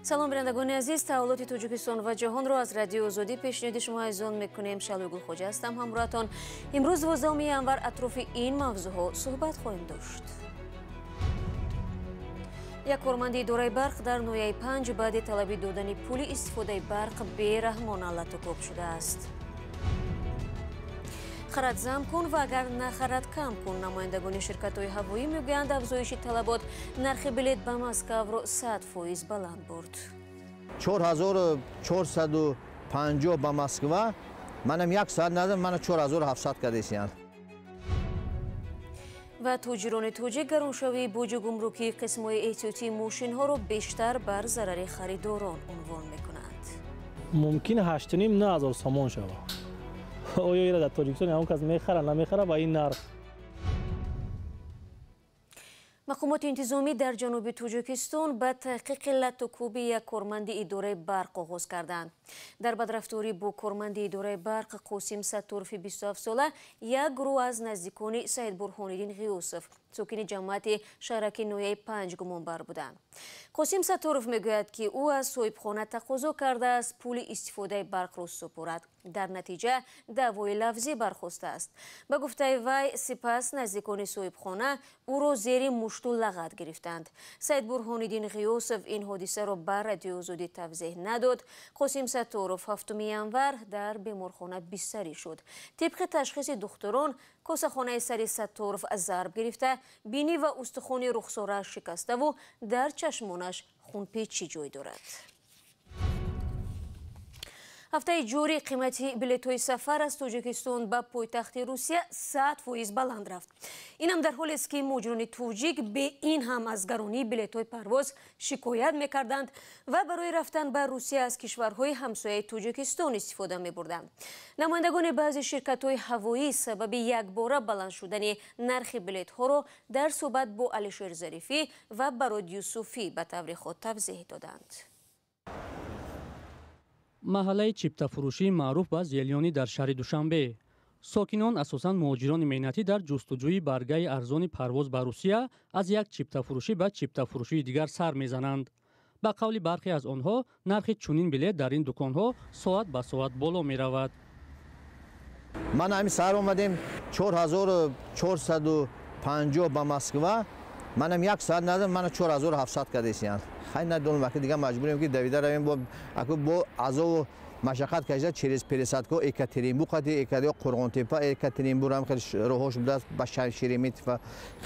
салом бирандагони азиз, таҳволоти Тоҷикистон ва ҷаҳонро аз радиои Озодӣ пешниҳоди шумо айзон мекунем. Шалои Гулхоҷа ҳастам ҳамроҳатон. имрӯз 12 январ атрофи ин мавзӯъҳо суҳбат хоҳем дошт. як корманди идораи барқ дар ноҳияи Панҷ баъди талаби додани пули истифодаи барқ бераҳмона латукоб шудааст. харад зам кун ва агар нахарад кам кун. намояндагони ширкатҳои ҳавоӣ мегӯянд афзоиши талабот нархи билет ба Москавро 100% баланд бурд. 4450 ба Москва, манам 1 соат надам, мана 4700 кадесиян. ва тоҷирони тоҷик гароншавии боҷи гумрукии қисмҳои эҳтиётии мошинҳоро бештар бар зарари харидорон унвон мекунанд. мумкин 8500 сомон шавад. оё ира дар Тоҷикистон ҳамон кас мехара намехара ба ин нарх. мақомоти интизомӣ дар ҷануби Тоҷикистон ба таҳқиқи латукоби як корманди идораи барқ оғоз карданд. дар бадрафторӣ бо корманди идораи барқ Қосим Сатторофи 27 сола як гурӯҳ аз наздикони Саид Бурҳониддин Ғиёсов сокини ҷамъияти шаҳраки ноҳияи Панҷ гумонбар буданд. Қосим Сатторов мегӯяд ки ӯ аз соҳибхона тақозо кардааст пули истифодаи барқро супорад. дар натиҷа даъвои лафзӣ бархостааст. ба гуфтаи вай сипас наздикони соҳибхона ӯро зери мушту лағат гирифтанд. Саид Бурҳониддин Ғиёсов ин ҳодисаро ба радиои Озодӣ тавзеҳ надод. Қосим Сатторов 7 январ дар беморхона бистарӣ шуд. тибқи ташхиси духтурон косахонаи сари Сатторов зарб гирифта, бинӣ ва устухони рухсорааш шикаставу дар чашмонаш хунпечӣ ҷой дорад. ҳафтаи ҷорӣ қимати билетҳои сафар аз Тоҷикистон ба пойтахти Русия 100% баланд рафт. инам дар ҳолест ки муҳоҷирони тоҷик бе ин ҳам аз гаронии билетҳои парвоз шикоят мекарданд ва барои рафтан ба Русия аз кишварҳои ҳамсояи Тоҷикистон истифода мебурданд. намояндагони баъзе ширкатҳои ҳавоӣ сабаби якбора баланд шудани нархи билетҳоро дар суҳбат бо Алишер Зарифӣ ва Барод Юсуфӣ ба таври худ тавзеҳ доданд. маҳаллаи чиптафурӯшии маъруф ба Зелёнӣ дар шаҳри Душанбе. сокинон асосан муҳоҷирони меҳнатӣ дар ҷустуҷӯи баргаи арзони парвоз ба Русия аз як чиптафурӯшӣ ба чиптафурӯшии дигар сар мезананд. ба қавли бархе аз онҳо нархи чунин билет дар ин дуконҳо соат ба соат боло меравад. ман ҳами сар омадем 4450 ба Москва, манам 1 соат надам, мана 4700 кадесиян. хай надонам аки дига маҷбурем ки давида равем бо азову машаққат кашида через пересадко Екатеринбург қати Екатеринбург Қурғонтепа Екатеринбург ҳам хеле роҳош будааст ба Шереметьево.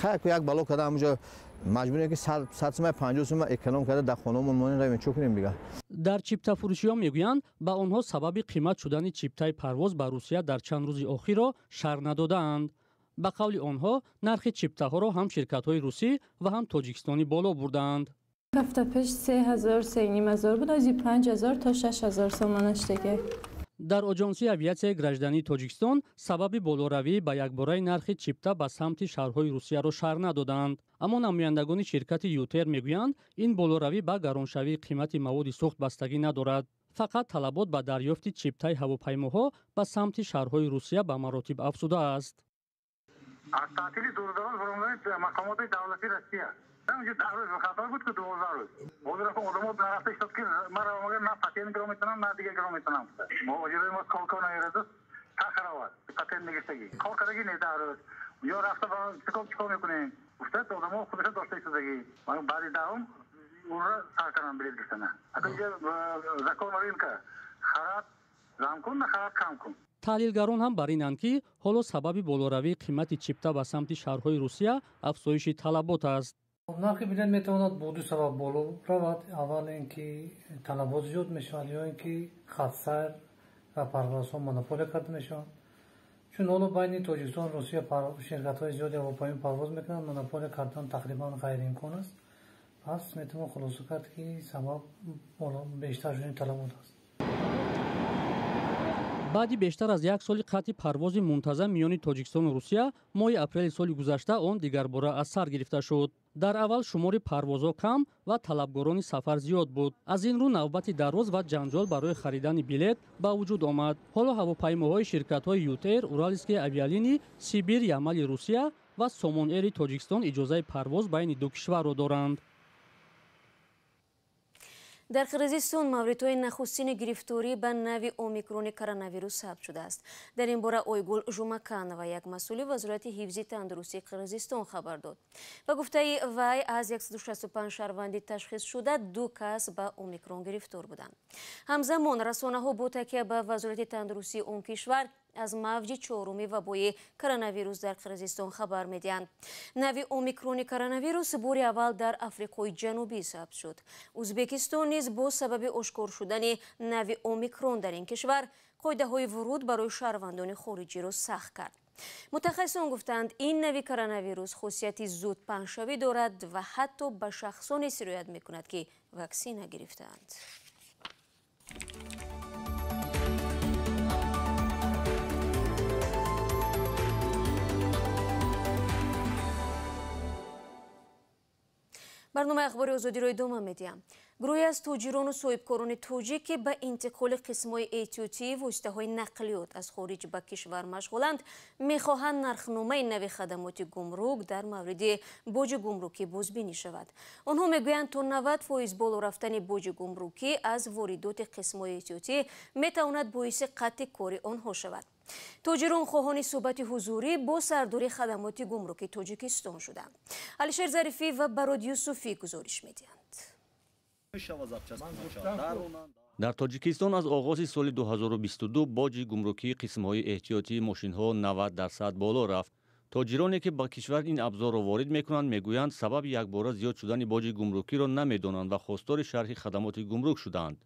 хай як бало када ҳамҷо маҷбурем ки 100 сум 50 сум эконом када дар хонамон монем равем чӯ кунем дига. дар чиптафурӯшиҳо мегӯянд ба онҳо сабаби қимат шудани чиптаи парвоз ба Русия дар чанд рӯзи охирро шарҳ надодаанд. ба қавли онҳо нархи чиптаҳоро ҳам ширкатҳои русӣ ва ҳам тоҷикистонӣ боло бурдаанд. ҳафта пеш 3000 буд, аз 5000 то 6000 сомонаш диге. дар оҷонсии авиатсияи граждании Тоҷикистон сабаби болоравӣ ба якбораи нархи чипта ба самти шаҳрҳои Русияро шарҳ надоданд. аммо намояндагони ширкати Ютер мегӯянд ин болоравӣ ба гароншавии қимати маводи сӯхт бастагӣ надорад. фақат талабот ба дарёфти чиптаи ҳавопаймоҳо ба самти шаҳрҳои Русия ба маротиб афзудааст. از تعطیلی دوردراز فرمودید مقامات دولتی Россия. همینجور 10 روز خطا بود که 12 روز. حضور آدم‌ها نرفته شد که من مگر نه پاتین گرو میتونم نه دیگه گرو میتونم. مواجهه ما کار کنه ایراد تاخیرات. پاتین نگشتگی. کار کردگی نه دارد. یا رفته با چیکار میکنیم؟ گفته آدم‌ها خودش داشته شدگی. من بعد دارم اون را سرکارم بلیط گرفتن. اگه زکات مارین که خراب زام کن نه خراب کم کن. таҳлилгарон ҳам бар инанд ки ҳоло сабаби болоравии қимати чипта ба самти шаҳрҳои Русия афзоиши талабот аст. нархи билет метавонад бо ду сабаб боло равад. аввал ин ки талабот зиёд мешавад ё ин ки хатсайр ва парвозҳо монополия карда мешаванд. чун ҳоло байни Тоҷикистон Русия ширкатҳои зиёди ҳавопаймоӣ парвоз мекунанд, монополия кардан тақрибан ғайриимкон аст. пас метавон хулоса кард ки сабаб бештар шудани талабот аст. баъди бештар аз як соли қатъи парвози мунтазам миёни Тоҷикистону Русия, моҳи апрели соли гузашта он дигарбора аз сар гирифта шуд. дар аввал шумори парвозҳо кам ва талабгорони сафар зиёд буд. аз ин рӯ навбати дароз ва ҷанҷол барои харидани билет ба вуҷуд омад. ҳоло ҳавопаймоҳои ширкатҳои Ютер, Уральские авиалинии, Сибир, Ямали Русия ва Сомон Эри Тоҷикистон иҷозаи парвоз байни ду кишварро доранд. در قرقیزستان موردهای نخستین گرفتاری به نوع اومیکرون کرونا ثبت شده است. در این باره اویگل ژوماکانова یک مسئول وزارت حفظ تندرستی قرقیزستان خبر داد. به گفته وی از 165 شهروندی تشخیص شده 2 کس به اومیکرون گرفتار بودند. همزمان رسانه‌ها با تکیه به وزارت تندرستی اون کشور از موج 4 وبای کرونا در قرقیزستان خبر میدهند. نوع اومیکرون کرونا بار اول در آفریقای جنوبی ثبت شد. ازبکستان نیز با سبب اشکار شدن نوع اومیکرون در این کشور قاعده‌های ورود برای شهروندان خارجی را سخت کرد. متخصصان گفتند این نوع کرونا خاصیت زود پنه‌شوی دارد و حتی به شخصانی سرایت میکند که واکسن نگرفتند. برنامه اخبار آزادی را ادامه میدیم. گروهی از تاجران و صاحبکاران تاجیک که به انتقال قسم‌های احتیاطی و وسیله‌های نقلیات از خارج به کشور مشغولند می‌خواهند نرخنامه نوع خدمات گمرک در مورد باج گمرکی بازبینی شود. آنها میگویند تا 90% بالا رفتن باج گمرکی از واردات قسم‌های احتیاطی میتواند باعث قطع کار آنها شود. تاجران خواهان صحبت حضوری با سردار خدمات گمرکی تاجیکستان شدند. علیشیر ظریفی و براد یوسفی گزارش می‌دهند. در تاجیکستان از آغاز سال 2022 باج گمرکی قسم‌های احتیاطی ماشین‌ها 90% بالا رفت. تاجرانی که با کشور این ابزار را وارد می‌کنند میگویند سبب یکباره زیاد شدن باج گمرکی را نمی‌دانند و خواستار شرح خدمات گمرک شدند.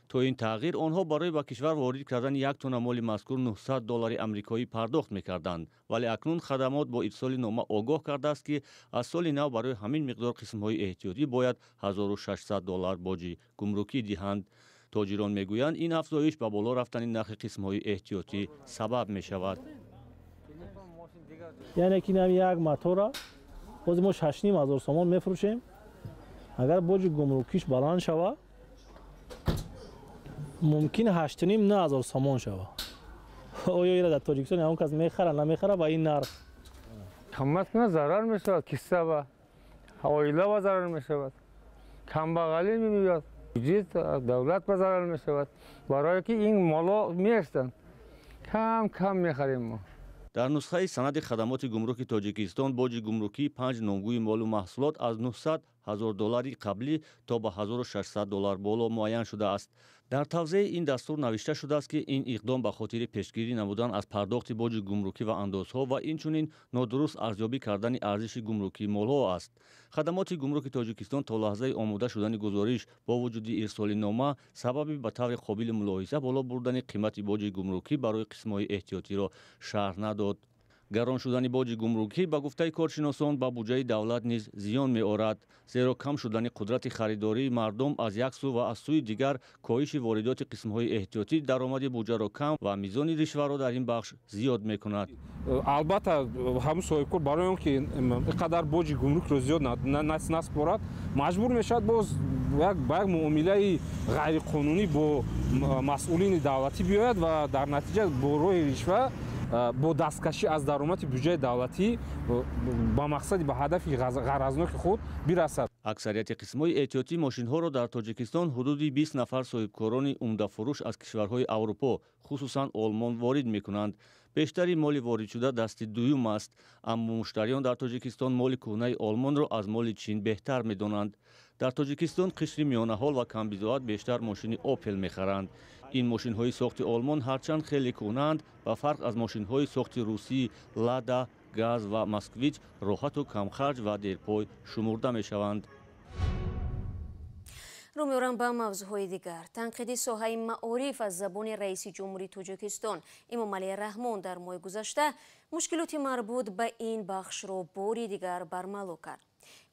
تو این تغییر آنها برای با کشور وارد کردن 1 تن مال مذکور $900 آمریکایی پرداخت می‌کردند، ولی اکنون خدمات با ارسال نامه آگاه کرده است که از سال نو برای همین مقدار قسم‌های احتیاطی باید $1600 باج گمرکی دهند. تاجران میگویند این افزایش به بالا رفتن نرخ قسم‌های احتیاطی سبب می‌شود. یعنی که نمی یک موتور باز ما 6500 سومان می‌فروشیم. اگر باج گمرکیش بلند شود ممکن 8,500 سومان شود. آیا اینا در تاجیکستان اون کس میخره نمیخره با این نرخ؟ کمت کنه ضرر میشود، کیسه و عائله و ضرر میشود، کم بغلی میاد، دولت به ضرر میشود. برای که این مالا میشتن کم کم میخریم ما. در نسخه سند خدمات گمرک تاجیکستان باج گمرکی 5 نامگوی مال و محصولات از $900,000 قبلی تا به $1600 بالا معین شده است. در توضیح این دستور نوشته شده است که این اقدام به خاطر پیشگیری نمودن از پرداخت باج گمرکی و اندازها و اینچنین نادرست ارزیابی کردن ارزش گمرکی مالها است. خدمات گمرک تاجیکستان تا لحظه آماده شدن گزارش با وجود ارسال نامه سبب به طور قابل ملاحظه بالا بردن قیمت باج گمرکی برای قسم‌های احتیاطی را شرح نداد. گران شدن باج گمرکی به گفته کارشناسان به بودجه دولت نیز زیان می‌آورد، زیرا کم شدن قدرت خریداری مردم از یک سو و از سوی دیگر کاهش واردات قسم‌های احتیاطی درآمد بودجه را کم و میزان رشوه را در این بخش زیاد می‌کند. البته همون صاحبکار برای اون که اینقدر باج گمرک رو زیاد نسپارد مجبور میشد باز یک معامله غیر قانونی با مسئولین دولتی بیاید و در نتیجه با روی رشوه با دستکشی از درآمد بودجه دولتی با مقصد به هدف غرضناک خود برسد. اکثریت قسم‌های احتیاطی ماشین‌ها را در تاجیکستان حدود 20 نفر صاحبکاران عمده فروش از کشورهای اروپا خصوصا آلمان وارد می‌کنند. بیشتری مال وارد شده دست دوم است، اما مشتریان در تاجیکستان مال کهنه آلمان را از مال چین بهتر می‌دانند. در تاجیکستان قشر میانه حال و کم بضاعت بیشتر ماشین اوپل می‌خرند. این ماشین‌های ساخت آلمان هرچند خیلی کهنه‌اند و فرق از ماشین‌های ساخت روسی، لادا، گاز و مسکویچ راحت و کم خرج و دیرپای شمرده می‌شوند. رو می‌آورم به موضوعهای دیگر. تنقیدی ساحه معارف از زبان رئیس جمهوری تاجیکستان امامعلی رحمان در ماه گذشته مشکلات مربوط به این بخش را باری دیگر برملا کرد.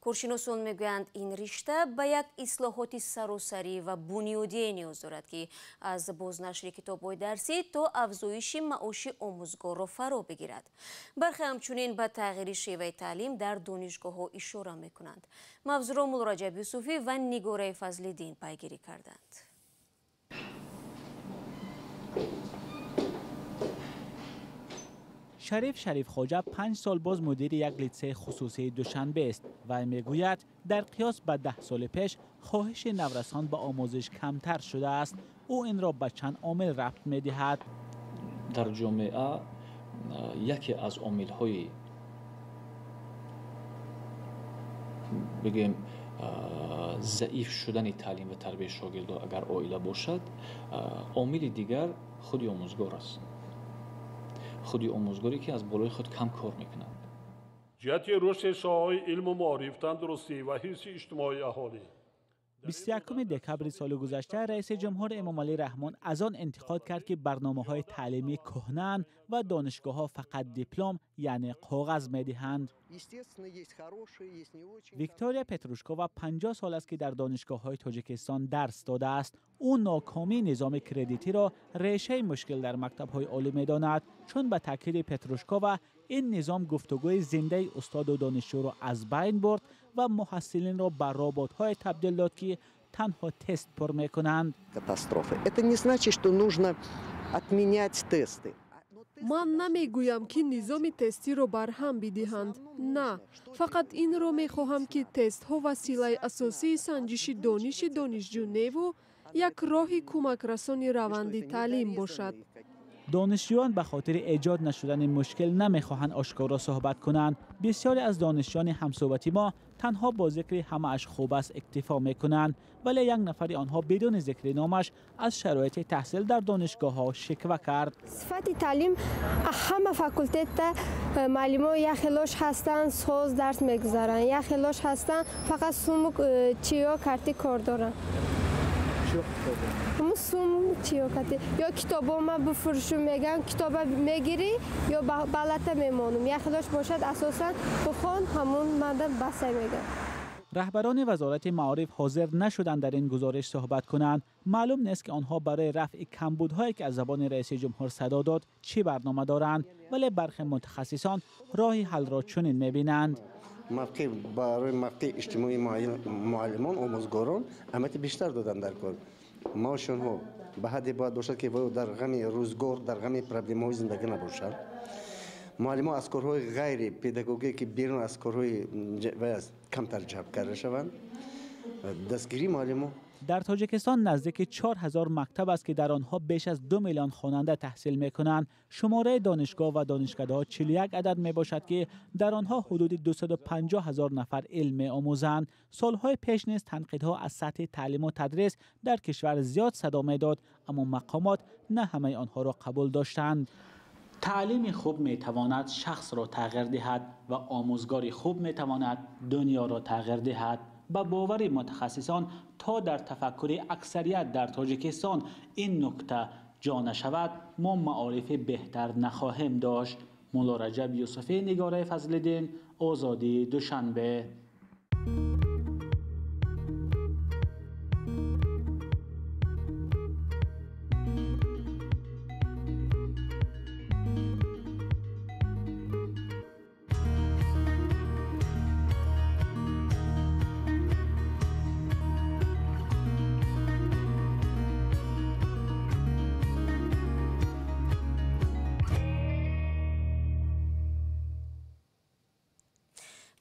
کارشناسان میگویند این رشته به یک اصلاحات سراسری و بنیادی نیاز دارد که از بازنشر کتاب‌های درسی تا افزایش معاش آموزگار را فرا بگیرد. برخی همچنین به تغییر شیوه تعلیم در دانشگاه‌ها اشاره میکنند. موضوع را مولا رجب یوسفی و نگاره فضل‌الدین پیگیری کردند. شریف خواجه 5 سال باز مدیر یک لیسه خصوصی دوشنبه است و میگوید در قیاس به 10 سال پیش خواهش نورسان به آموزش کمتر شده است. او این را به چند عامل ربط می‌دهد. در جامعه یکی از عامل‌های بگیم ضعیف شدن تعلیم و تربیت شاگردان اگر عائله باشد، عامل دیگر خودی آموزگار است. خودی آموزگاری که از بالای خود کم کار میکنند. جهت رشد ساحه‌های علم و معارف، تندرستی و حفظ اجتماعی اهالی. 21 دکبر سال گذشته رئیس جمهور امام علی رحمان از آن انتقاد کرد که برنامه‌های تعلیمی کهنه‌اند و دانشگاه‌ها فقط دیپلم یعنی کاغذ می‌دهند. ویکتوریا پتروشکووا 50 سال است که در دانشگاه‌های تاجیکستان درس داده است. او ناکامی نظام کردیتی را ریشه مشکل در مکتب‌های عالی می‌داند، چون به تاکید پتروشکووا این نظام گفتگوی زنده استاد و دانشجو را از بین برد و محصلین را به ربات‌های تبدیل داد که تنها تست پر می‌کنند. Катастрофа. Это не значит, что нужно отменять тесты. من نمیگویم که نظام تستی را برهم بدهند. نه، فقط این را میخواهم که تست ها وسیله اساسی سنجش دانش دانشجو و یک راه کمک رسانی روند تعلیم باشد. دانشجویان به خاطر ایجاد نشدن مشکل نمیخواهند آشکارا صحبت کنند. بسیاری از دانشجویان همصحبتی ما تنها با ذکر همه اش خوب است اکتفا میکنند، ولی یک نفر آنها بدون ذکر نامش از شرایط تحصیل در دانشگاه ها شکوه کرد. صفت تعلیم همه فاکولته معلمان یا خلاش هستند ساز درس میگذارن یا خلاش هستند فقط سومو چیا کارتی کار دارن. یا کتابا ما بفروشم میگن کتابا میگیری یا بلته میمانم یا خلاش باشد اساسا بخون همون مدن بسه میگن. رهبران وزارت معارف حاضر نشدند در این گزارش صحبت کنند. معلوم نیست که آنها برای رفع کمبودهایی که از زبان رئیس جمهور صدا داد چی برنامه دارند، ولی برخی متخصصان راهی حل را چنین میبینند. موقع برای موقع اجتماعی معلمان آموزگاران اهمیت بیشتر دادن در کار. ماشون ها به حدی باید باشد که در غم روزگار در غم پرابلم های زندگی نباشد. معلمان از کارهای غیر پداگوژیک که بیرون از کارهای کمتر جلب کرده شوند. دستگیری معلمان در تاجیکستان نزدیک 4000 مکتب است که در آنها بیش از 2 میلیون خواننده تحصیل می‌کنند. شماره دانشگاه و دانشکده‌ها 41 عدد میباشد که در آنها حدود 250,000 نفر علم می‌آموزند. سالهای پیش نیز تنقیدها از سطح تعلیم و تدریس در کشور زیاد صدا می‌داد، اما مقامات نه همه آنها را قبول داشتند. تعلیم خوب می‌تواند شخص را تغییر دهد و آموزگاری خوب می‌تواند دنیا را تغییر دهد. با باور متخصصان تا در تفکر اکثریت در تاجیکستان این نکته جا نشود ما معارف بهتر نخواهیم داشت. مولا رجب یوسفی، نگاره فضل‌الدین، آزادی، دوشنبه.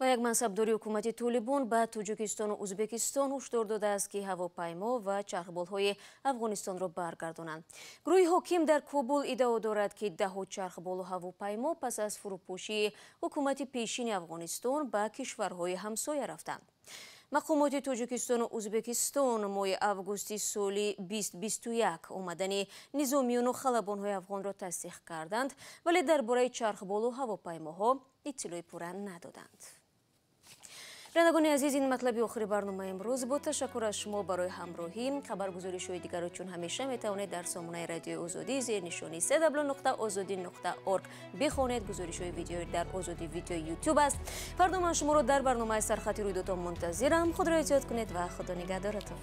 و یک منصبداری حکومتی طالبان به تاجیکستان و ازبکستان هشدار داده است که هواپیما و چرخبال‌های افغانستان را برگردانند. گروه حاکم در کابل ادعا دارد که 10 چرخبال و هواپیما پس از فروپاشی حکومت پیشین افغانستان به کشورهای همسایه رفتند. مقامات تاجیکستان و ازبکستان ماه اوگوست سال 2021 آمدن نظامیان و خلبان‌های افغان را تصدیق کردند، ولی درباره چرخبال و هواپیماها اطلاعی پورا ندادند. رانندگان عزیز، این مطلب آخر برنامه امروز بود. تشکر از شما برای همراهی. خبرگزاری‌های دیگر را چون همیشه میتوانید در سامانه رادیو آزادی زیر نشانی www.azadi.org بخوانید. گزارش‌های ویدیویی در آزادی ویدیو یوتیوب است. فردا من شما را در برنامه سرخط رویدادها منتظرم. خود را احتیاط کنید و خدا نگهدارتان.